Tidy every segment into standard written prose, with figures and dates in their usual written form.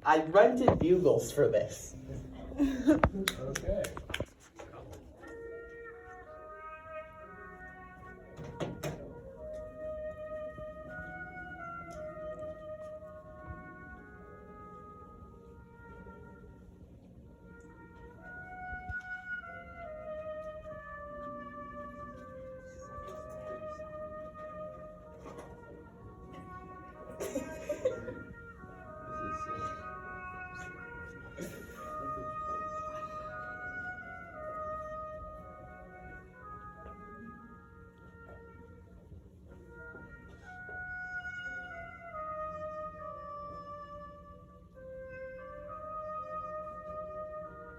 I rented bugles for this. Okay.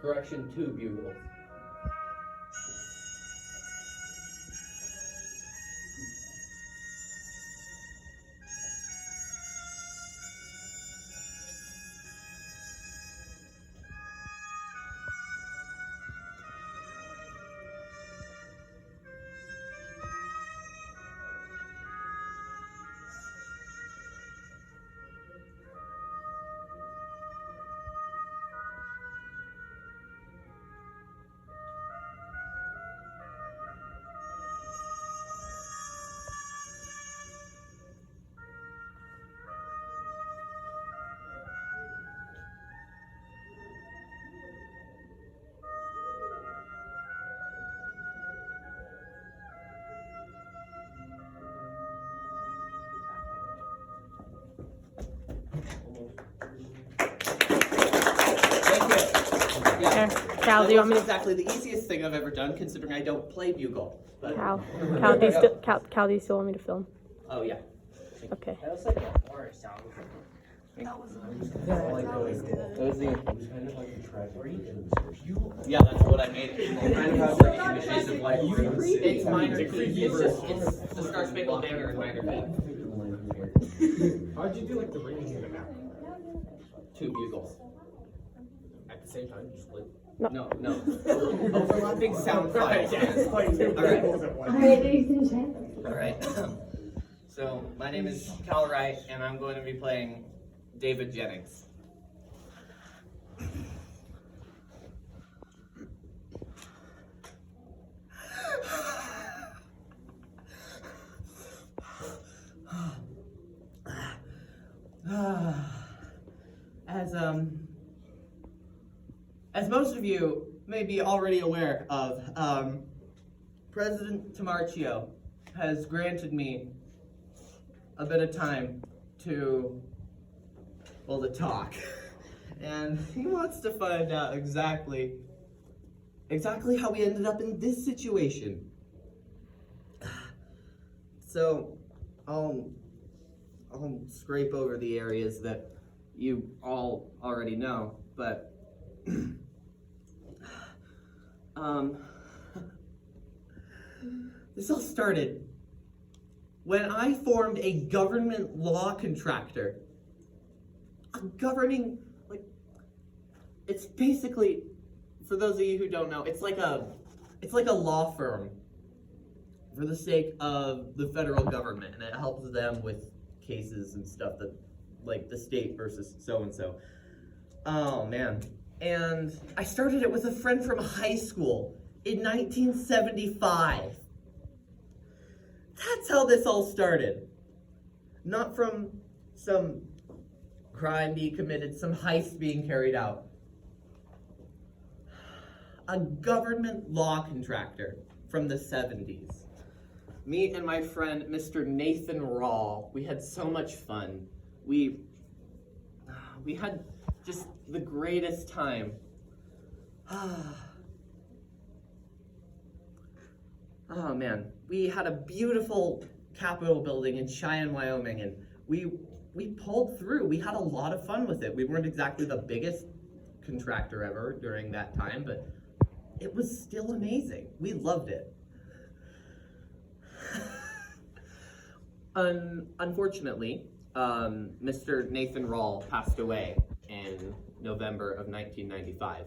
Correction, 2 bugles. Yeah. Cal, do you want me to? Exactly the easiest thing I've ever done, considering I don't play bugle. But... Cal, do you still want me to film? Oh yeah. Okay. That was like a horror sound. Yeah, that's what I made it. Kind of for images of like it's minor key. It's the Star Spangled Banner in minor key. How'd you do like the ringing in the map? 2 bugles. At the same time, just like. No. Overlapping sound files. Alright. Alright, ladies and gentlemen. Alright. So, my name is Cal Wright, and I'm going to be playing David Jennings. As most of you may be already aware of, President Tamarchio has granted me a bit of time to talk. And he wants to find out exactly how we ended up in this situation. So, I'll scrape over the areas that you all already know, but this all started when I formed a government law contractor. A governing, it's basically, for those of you who don't know, it's like a law firm for the sake of the federal government, and it helps them with cases and stuff that, like the state versus so-and-so. Oh man. And I started it with a friend from high school in 1975. That's how this all started. Not from some crime being committed, some heist being carried out. A government law contractor from the 70s. Me and my friend, Mr. Nathan Rawl, we had so much fun. We had just the greatest time. Oh man, we had a beautiful Capitol building in Cheyenne, Wyoming, and we pulled through. We had a lot of fun with it. We weren't exactly the biggest contractor ever during that time, but it was still amazing. We loved it. Unfortunately, Mr. Nathan Rawl passed away in November of 1995.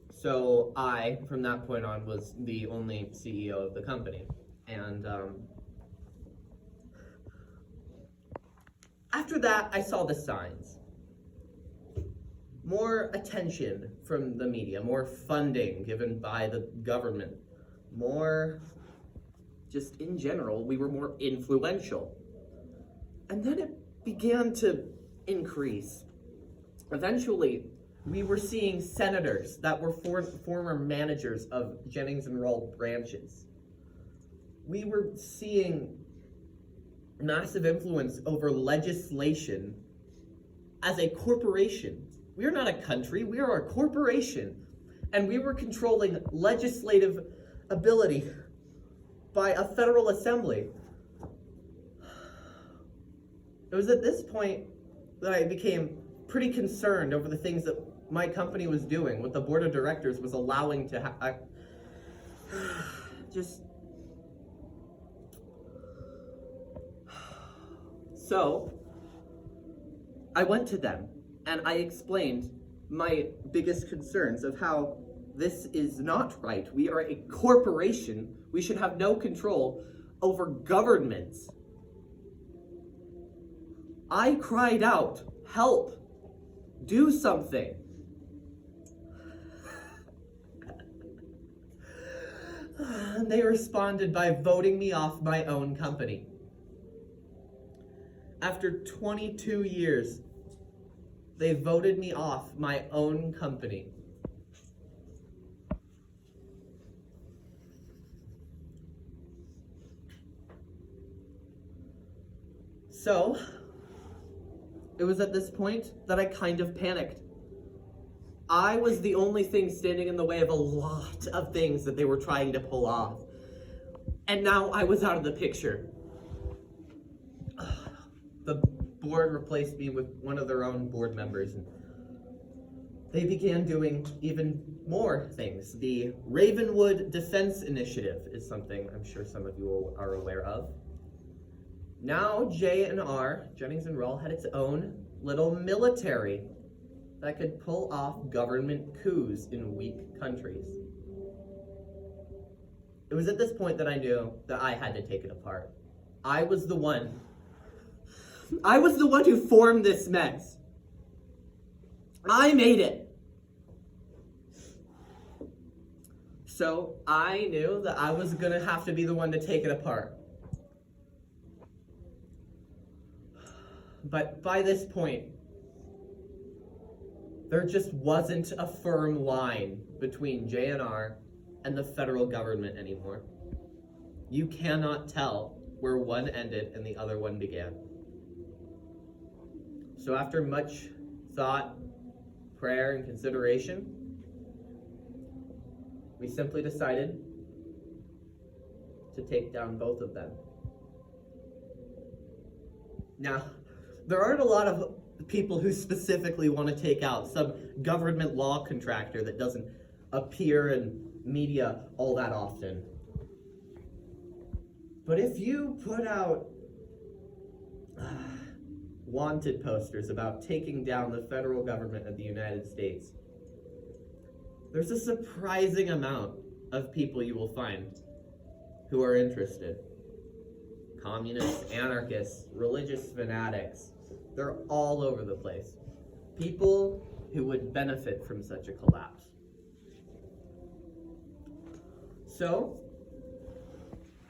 So I, from that point on, was the only CEO of the company. And after after that, I saw the signs. More attention from the media, more funding given by the government, more, just in general, we were more influential. And then it began to increase. Eventually, we were seeing senators that were former managers of Jennings and Roll branches. We were seeing massive influence over legislation as a corporation. We are not a country, we are a corporation. And we were controlling legislative ability by a federal assembly. It was at this point that I became pretty concerned over the things that my company was doing, what the board of directors was allowing to So, I went to them and I explained my biggest concerns of how this is not right. We are a corporation. We should have no control over governments. I cried out, help, do something. And they responded by voting me off my own company. After 22 years, they voted me off my own company. So, it was at this point that I kind of panicked. I was the only thing standing in the way of a lot of things that they were trying to pull off. And now I was out of the picture. The board replaced me with one of their own board members, and they began doing even more things. The Ravenwood Defense Initiative is something I'm sure some of you are aware of. Now J&R, Jennings and Roll, had its own little military that could pull off government coups in weak countries. It was at this point that I knew that I had to take it apart. I was the one who formed this mess. I made it. So I knew that I was gonna have to be the one to take it apart. But by this point, there just wasn't a firm line between J&R and the federal government anymore. You cannot tell where one ended and the other one began. So after much thought, prayer, and consideration, we simply decided to take down both of them. Now, there aren't a lot of people who specifically want to take out some government law contractor that doesn't appear in media all that often. But if you put out wanted posters about taking down the federal government of the United States, there's a surprising amount of people you will find who are interested. Communists, anarchists, religious fanatics, they're all over the place. People who would benefit from such a collapse. So,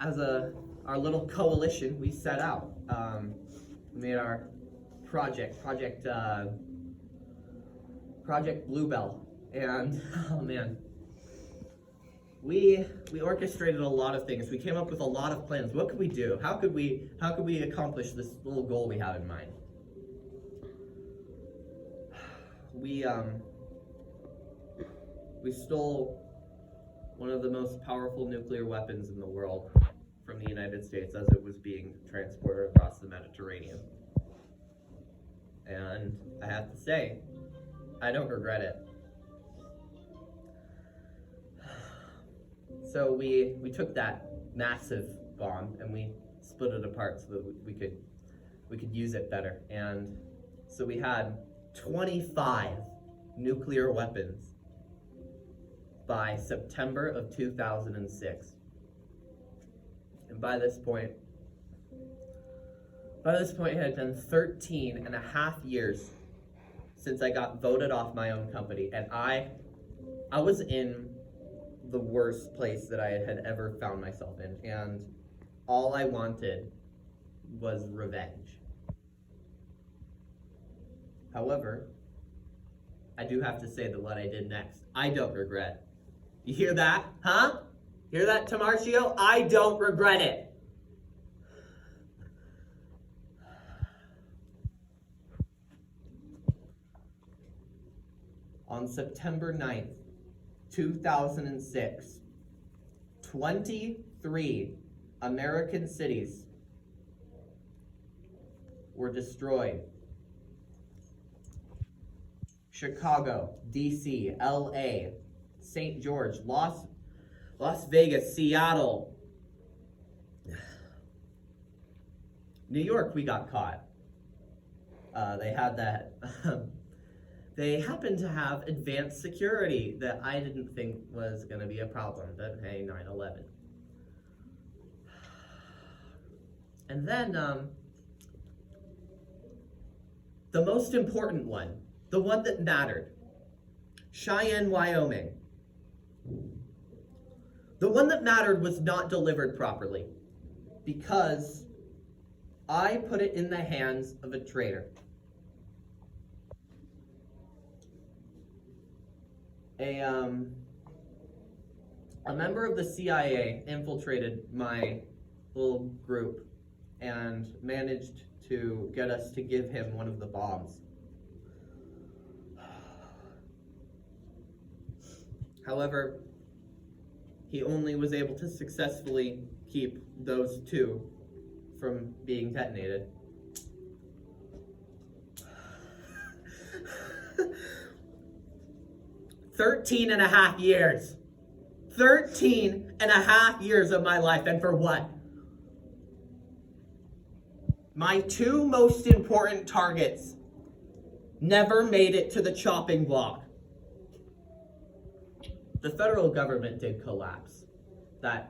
as our little coalition, we set out. We made our Project Bluebell, and oh man, we orchestrated a lot of things. We came up with a lot of plans. What could we do? How could we accomplish this little goal we have in mind? We stole one of the most powerful nuclear weapons in the world from the United States as it was being transported across the Mediterranean. And I have to say, I don't regret it. So we took that massive bomb and we split it apart so that we could use it better. And so we had 25 nuclear weapons by September of 2006. And by this point, By this point, it had been 13 and a half years since I got voted off my own company, and I was in the worst place that I had ever found myself in, and all I wanted was revenge. However, I do have to say that what I did next, I don't regret. You hear that? Huh? Hear that, Tamarcio? I don't regret it. On September 9th, 2006, 23 American cities were destroyed. Chicago, DC, LA, St. George, Las Vegas, Seattle. New York, we got caught. They had that. They happened to have advanced security that I didn't think was going to be a problem, but hey, 9/11. And then, the most important one, the one that mattered, Cheyenne, Wyoming. The one that mattered was not delivered properly because I put it in the hands of a traitor. A member of the CIA infiltrated my little group and managed to get us to give him one of the bombs. However, he only was able to successfully keep those two from being detonated. Thirteen and a half years. 13 and a half years of my life, and for what? My two most important targets never made it to the chopping block. The federal government did collapse. That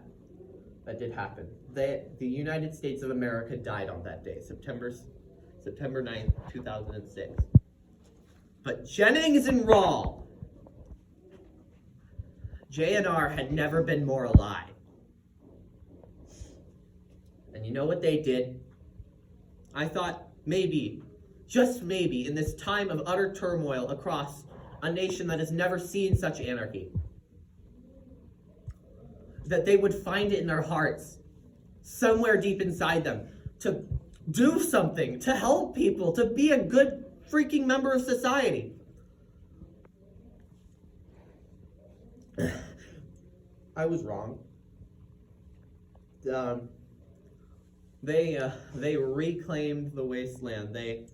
did happen. The United States of America died on that day, September 9th, 2006. But Jennings and Rawl, JNR had never been more alive. And you know what they did? I thought maybe, just maybe, in this time of utter turmoil across a nation that has never seen such anarchy, that they would find it in their hearts, somewhere deep inside them, to do something, to help people, to be a good freaking member of society. I was wrong. They reclaimed the wasteland. They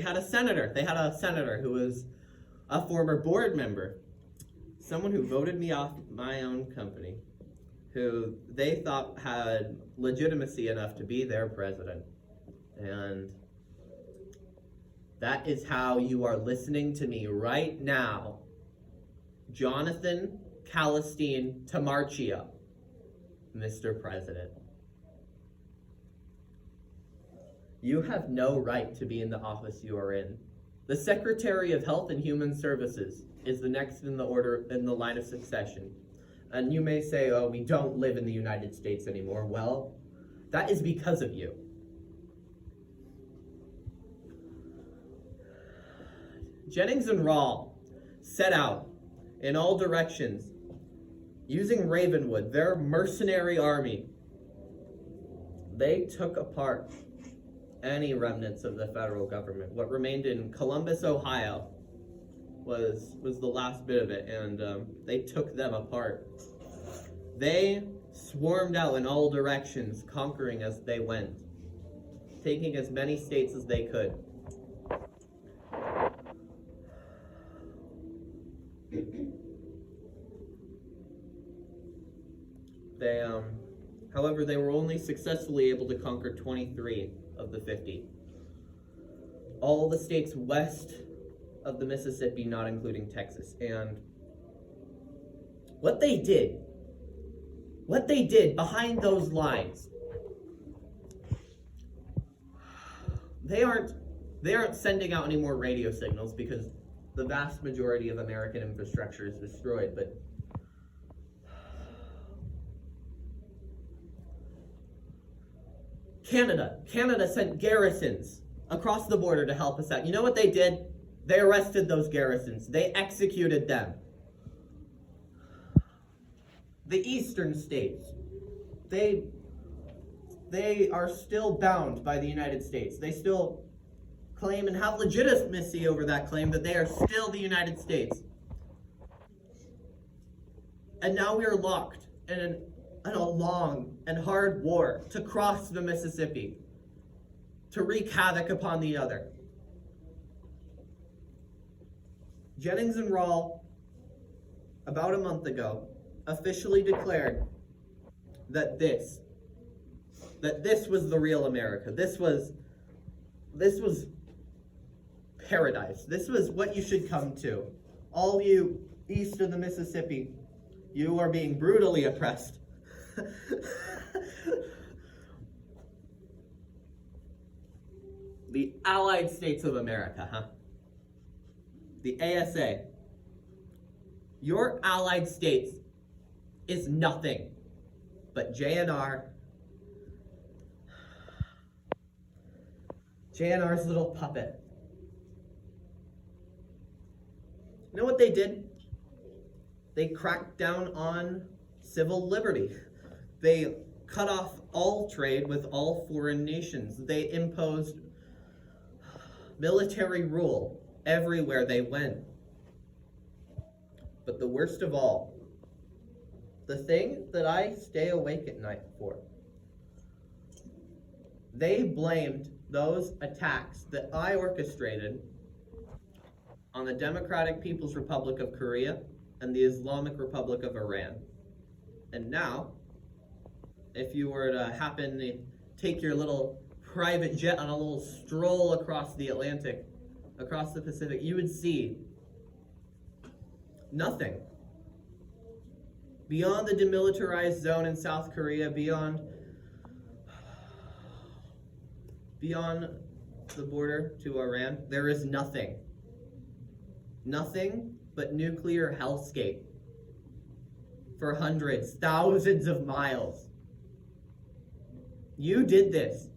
had a senator. They had a senator who was a former board member, someone who voted me off my own company, who they thought had legitimacy enough to be their president. And that is how you are listening to me right now. Jonathan Calistine Tamarcio, Mr. President. You have no right to be in the office you are in. The Secretary of Health and Human Services is the next in the order in the line of succession. And you may say, oh, we don't live in the United States anymore. Well, that is because of you. Jennings and Rawl set out in all directions using Ravenwood, their mercenary army. They took apart any remnants of the federal government. What remained in Columbus, Ohio was the last bit of it, and they took them apart. They swarmed out in all directions, conquering as they went, taking as many states as they could. However, they were only successfully able to conquer 23 of the 50. All the states west of the Mississippi, not including Texas. And what they did behind those lines, they aren't sending out any more radio signals because the vast majority of American infrastructure is destroyed, but Canada sent garrisons across the border to help us out. You know what they did? They arrested those garrisons. They executed them. The eastern states, they are still bound by the United States. They still claim and have legitimacy over that claim that they are still the United States. And now we are locked in a long and hard war to cross the Mississippi, to wreak havoc upon the other. Jennings and Rawle, about a month ago, officially declared that this was the real America. This was paradise. This was what you should come to. All you east of the Mississippi, you are being brutally oppressed. The Allied States of America, huh? The ASA. Your Allied States is nothing but JNR's little puppet. You know what they did? They cracked down on civil liberty. They cut off all trade with all foreign nations. They imposed military rule everywhere they went. But the worst of all, the thing that I stay awake at night for, they blamed those attacks that I orchestrated on the Democratic People's Republic of Korea and the Islamic Republic of Iran. And now, if you were to happen to take your little private jet on a little stroll across the Atlantic, across the Pacific, you would see nothing. Beyond the demilitarized zone in South Korea, beyond the border to Iran, there is nothing. Nothing but nuclear hellscape for hundreds, thousands of miles. You did this.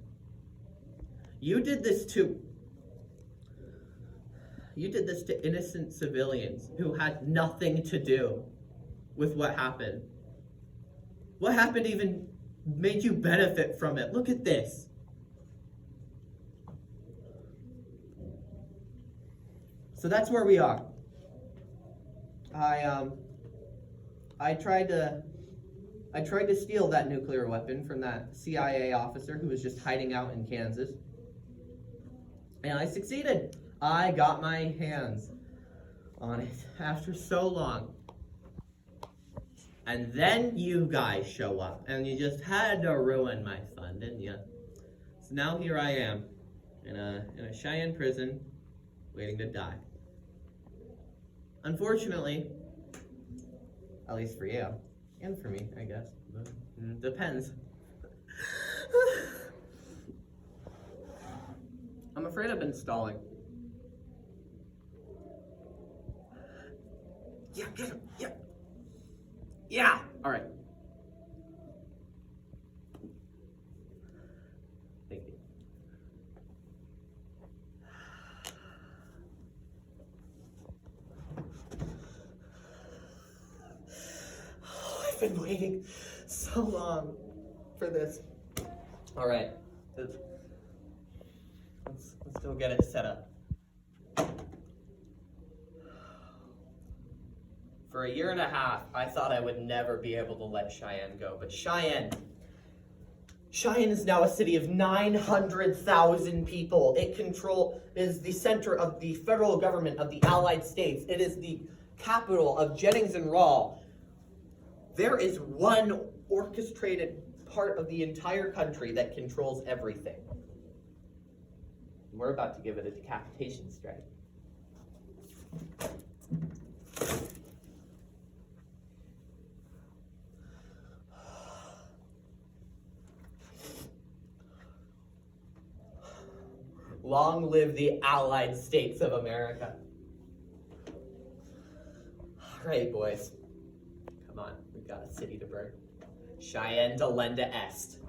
You did this to innocent civilians who had nothing to do with what happened. What happened even made you benefit from it. Look at this. So that's where we are. I tried to steal that nuclear weapon from that CIA officer who was just hiding out in Kansas. And I succeeded. I got my hands on it after so long. And then you guys show up, and you just had to ruin my fun, didn't you? So now here I am, in a Cheyenne prison, waiting to die. Unfortunately, at least for you, and for me, I guess. Depends. I'm afraid I've been stalling. Yeah, get him. Yeah. Yeah. All right. Thank you. Oh, I've been waiting so long for this. All right. Let's go get it set up. For a year and a half, I thought I would never be able to let Cheyenne go, but Cheyenne is now a city of 900,000 people. It is the center of the federal government of the Allied States. It is the capital of Jennings and Rawle. There is one orchestrated part of the entire country that controls everything. We're about to give it a decapitation strike. Long live the Allied States of America. All right, boys. Come on, we've got a city to burn. Cheyenne delenda est.